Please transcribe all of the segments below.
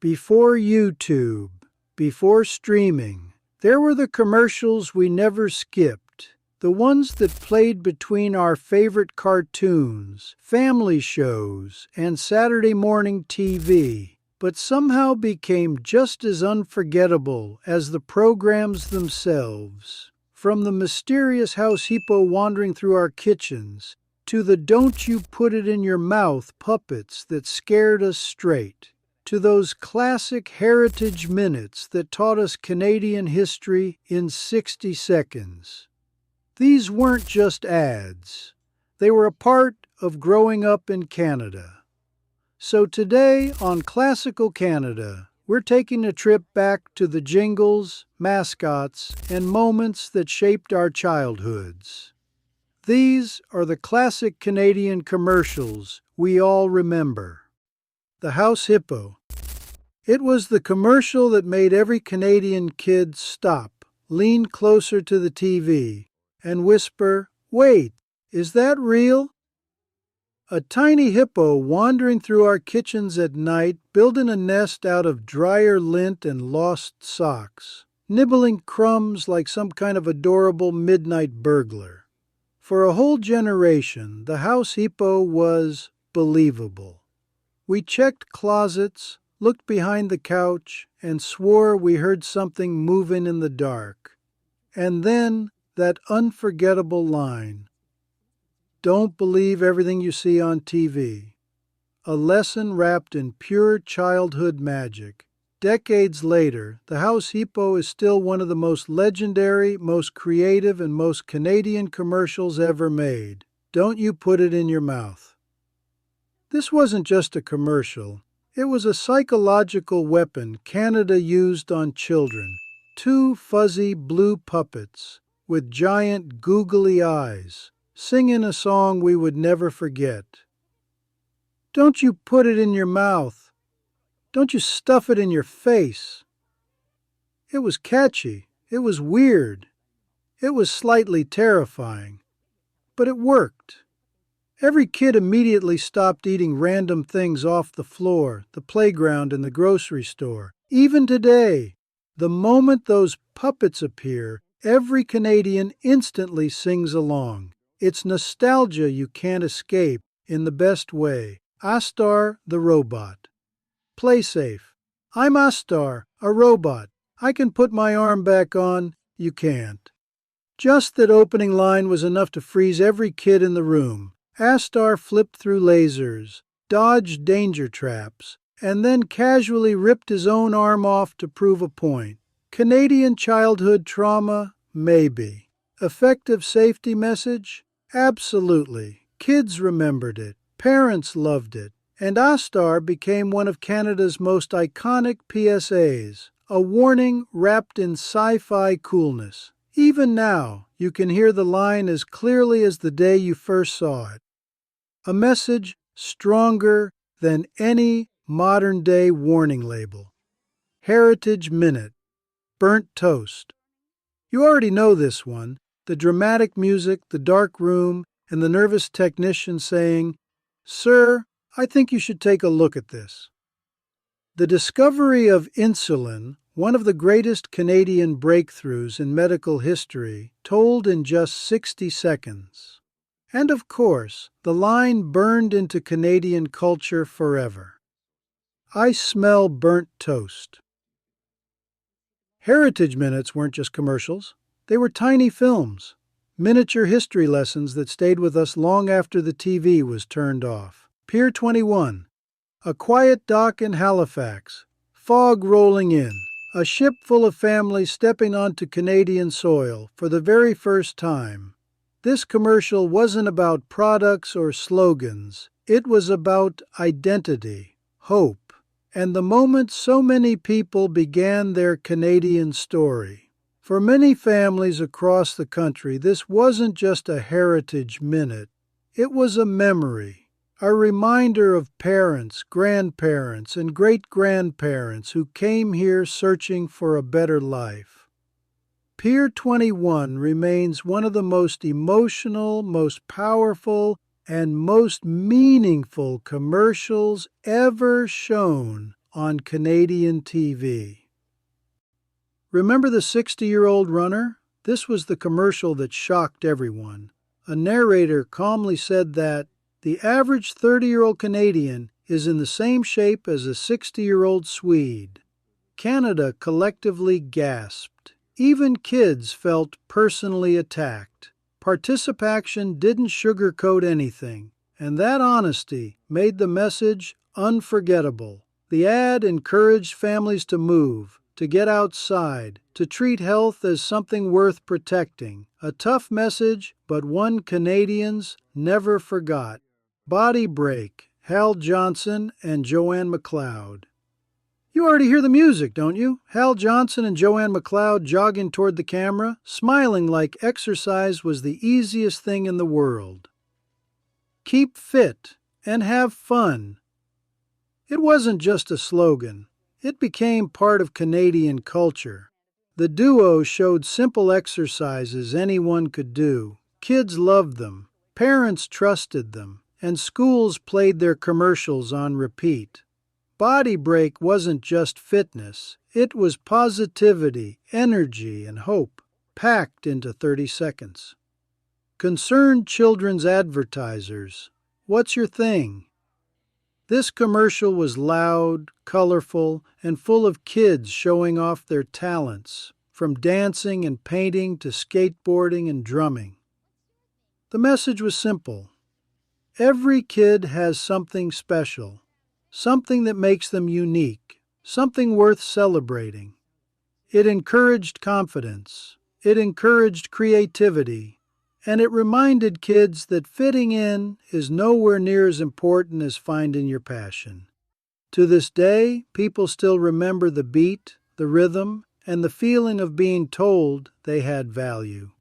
Before YouTube, before streaming, there were the commercials we never skipped, the ones that played between our favorite cartoons, family shows, and Saturday morning TV, but somehow became just as unforgettable as the programs themselves. From the mysterious House Hippo wandering through our kitchens, to the "Don't You Put It in Your Mouth" puppets that scared us straight, to those classic heritage minutes that taught us Canadian history in 60 seconds. These weren't just ads. They were a part of growing up in Canada. So today on Classical Canada, we're taking a trip back to the jingles, mascots, and moments that shaped our childhoods. These are the classic Canadian commercials we all remember. The House Hippo. It was the commercial that made every Canadian kid stop, lean closer to the TV, and whisper, "Wait, is that real?" A tiny hippo wandering through our kitchens at night, building a nest out of dryer lint and lost socks, nibbling crumbs like some kind of adorable midnight burglar. For a whole generation, the House Hippo was believable. We checked closets, looked behind the couch, and swore we heard something moving in the dark. And then that unforgettable line, "Don't believe everything you see on TV." A lesson wrapped in pure childhood magic. Decades later, the House Hippo is still one of the most legendary, most creative, and most Canadian commercials ever made. Don't you put it in your mouth. This wasn't just a commercial. It was a psychological weapon Canada used on children. Two fuzzy blue puppets with giant googly eyes, singing a song we would never forget. Don't you put it in your mouth. Don't you stuff it in your face. It was catchy. It was weird. It was slightly terrifying. But it worked. Every kid immediately stopped eating random things off the floor, the playground, and the grocery store. Even today, the moment those puppets appear, every Canadian instantly sings along. It's nostalgia you can't escape in the best way. Astar, the robot. Play safe. I'm Astar, a robot. I can put my arm back on. You can't. Just that opening line was enough to freeze every kid in the room. Astar flipped through lasers, dodged danger traps, and then casually ripped his own arm off to prove a point. Canadian childhood trauma? Maybe. Effective safety message? Absolutely. Kids remembered it. Parents loved it. And Astar became one of Canada's most iconic PSAs, a warning wrapped in sci-fi coolness. Even now, you can hear the line as clearly as the day you first saw it. A message stronger than any modern-day warning label. Heritage Minute. Burnt toast. You already know this one. The dramatic music, the dark room, and the nervous technician saying, "Sir, I think you should take a look at this." The discovery of insulin, one of the greatest Canadian breakthroughs in medical history, told in just 60 seconds. And of course, the line burned into Canadian culture forever. I smell burnt toast. Heritage Minutes weren't just commercials. They were tiny films, miniature history lessons that stayed with us long after the TV was turned off. Pier 21. A quiet dock in Halifax. Fog rolling in. A ship full of families stepping onto Canadian soil for the very first time. This commercial wasn't about products or slogans. It was about identity, hope, and the moment so many people began their Canadian story. For many families across the country, this wasn't just a heritage minute. It was a memory, a reminder of parents, grandparents, and great-grandparents who came here searching for a better life. Pier 21 remains one of the most emotional, most powerful, and most meaningful commercials ever shown on Canadian TV. Remember the 60-year-old runner? This was the commercial that shocked everyone. A narrator calmly said that the average 30-year-old Canadian is in the same shape as a 60-year-old Swede. Canada collectively gasped. Even kids felt personally attacked. ParticipACTION didn't sugarcoat anything, and that honesty made the message unforgettable. The ad encouraged families to move, to get outside, to treat health as something worth protecting. A tough message, but one Canadians never forgot. Body Break, Hal Johnson and Joanne McLeod. You already hear the music, don't you? Hal Johnson and Joanne McLeod jogging toward the camera, smiling like exercise was the easiest thing in the world. Keep fit and have fun. It wasn't just a slogan. It became part of Canadian culture. The duo showed simple exercises anyone could do. Kids loved them, parents trusted them, and schools played their commercials on repeat. Body Break wasn't just fitness. It was positivity, energy, and hope, packed into 30 seconds. Concerned Children's Advertisers. What's your thing? This commercial was loud, colorful, and full of kids showing off their talents, from dancing and painting to skateboarding and drumming. The message was simple. Every kid has something special, something that makes them unique, something worth celebrating. It encouraged confidence, it encouraged creativity, and it reminded kids that fitting in is nowhere near as important as finding your passion. To this day, people still remember the beat, the rhythm, and the feeling of being told they had value.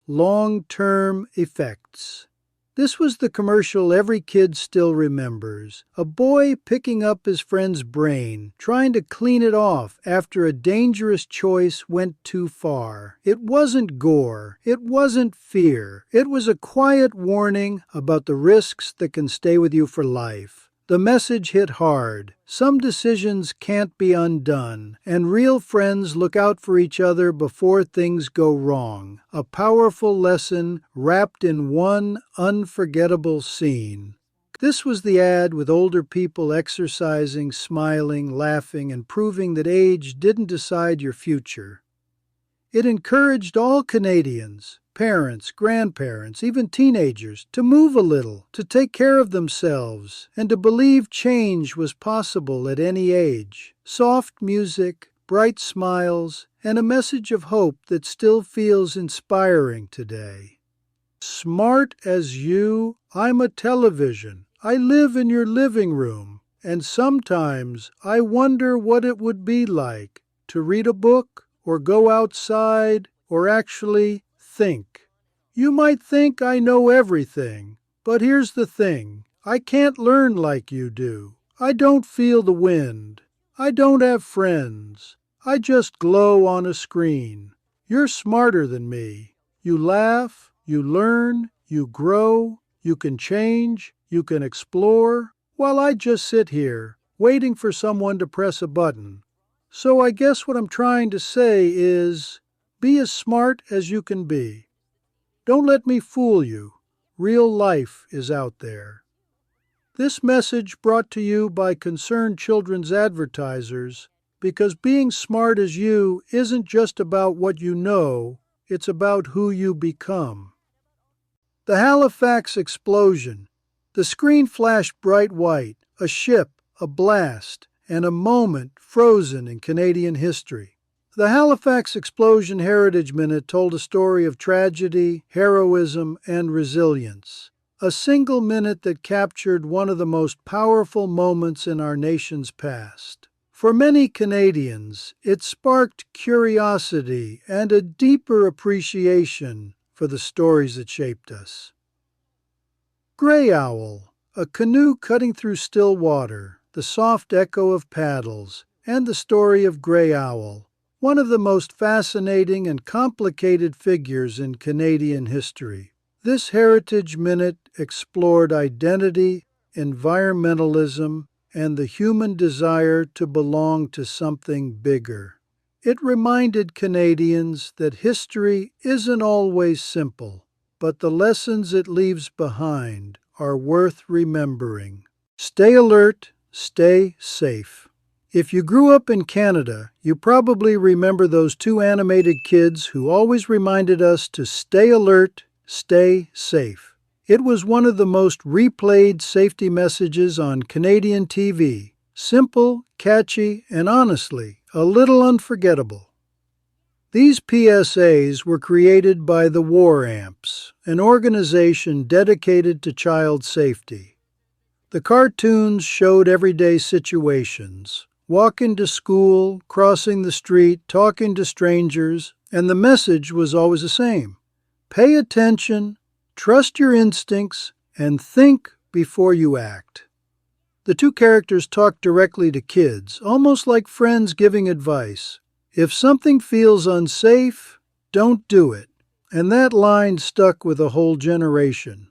Long-term effects. This was the commercial every kid still remembers. A boy picking up his friend's brain, trying to clean it off after a dangerous choice went too far. It wasn't gore. It wasn't fear. It was a quiet warning about the risks that can stay with you for life. The message hit hard. Some decisions can't be undone, and real friends look out for each other before things go wrong. A powerful lesson wrapped in one unforgettable scene. This was the ad with older people exercising, smiling, laughing, and proving that age didn't decide your future. It encouraged all Canadians, parents, grandparents, even teenagers, to move a little, to take care of themselves, and to believe change was possible at any age. Soft music, bright smiles, and a message of hope that still feels inspiring today. Smart as you, I'm a television. I live in your living room, and sometimes I wonder what it would be like to read a book, or go outside, or actually think. You might think I know everything, but here's the thing. I can't learn like you do. I don't feel the wind. I don't have friends. I just glow on a screen. You're smarter than me. You laugh, you learn, you grow, you can change, you can explore, while I just sit here, waiting for someone to press a button. So I guess what I'm trying to say is, be as smart as you can be. Don't let me fool you. Real life is out there. This message brought to you by Concerned Children's Advertisers, because being smart as you isn't just about what you know, it's about who you become. The Halifax explosion. The screen flashed bright white, a ship, a blast, and a moment frozen in Canadian history. The Halifax Explosion Heritage Minute told a story of tragedy, heroism, and resilience. A single minute that captured one of the most powerful moments in our nation's past. For many Canadians, it sparked curiosity and a deeper appreciation for the stories that shaped us. Gray Owl, a canoe cutting through still water, the soft echo of paddles, and the story of Gray Owl, one of the most fascinating and complicated figures in Canadian history. This Heritage Minute explored identity, environmentalism, and the human desire to belong to something bigger. It reminded Canadians that history isn't always simple, but the lessons it leaves behind are worth remembering. Stay alert, stay safe. If you grew up in Canada, you probably remember those two animated kids who always reminded us to stay alert, stay safe. It was one of the most replayed safety messages on Canadian TV. Simple, catchy, and honestly, a little unforgettable. These PSAs were created by the War Amps, an organization dedicated to child safety. The cartoons showed everyday situations, walking to school, crossing the street, talking to strangers, and the message was always the same. Pay attention, trust your instincts, and think before you act. The two characters talked directly to kids, almost like friends giving advice. If something feels unsafe, don't do it. And that line stuck with a whole generation.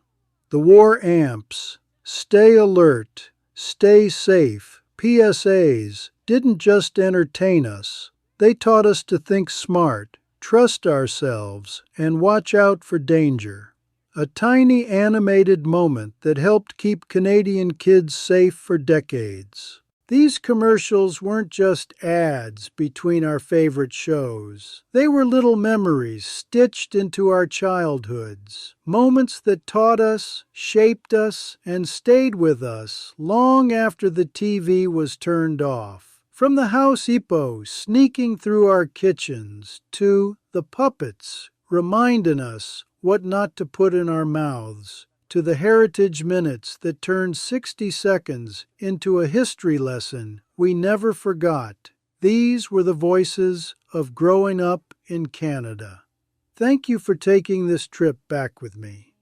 The War Amps, stay alert, stay safe, PSAs didn't just entertain us. They taught us to think smart, trust ourselves, and watch out for danger. A tiny animated moment that helped keep Canadian kids safe for decades. These commercials weren't just ads between our favorite shows. They were little memories stitched into our childhoods. Moments that taught us, shaped us, and stayed with us long after the TV was turned off. From the House Hippo sneaking through our kitchens to the puppets reminding us what not to put in our mouths, to the heritage minutes that turned 60 seconds into a history lesson we never forgot. These were the voices of growing up in Canada. Thank you for taking this trip back with me.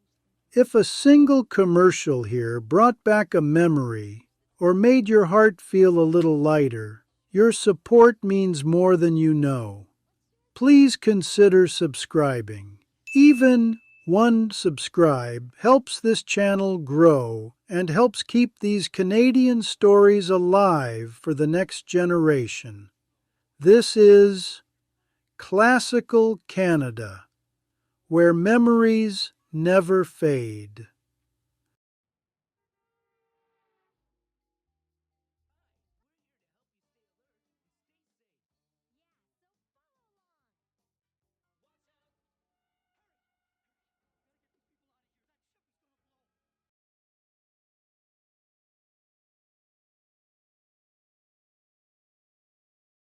If a single commercial here brought back a memory or made your heart feel a little lighter, your support means more than you know. Please consider subscribing. Even one subscribe helps this channel grow and helps keep these Canadian stories alive for the next generation. This is Classical Canada, where memories never fade.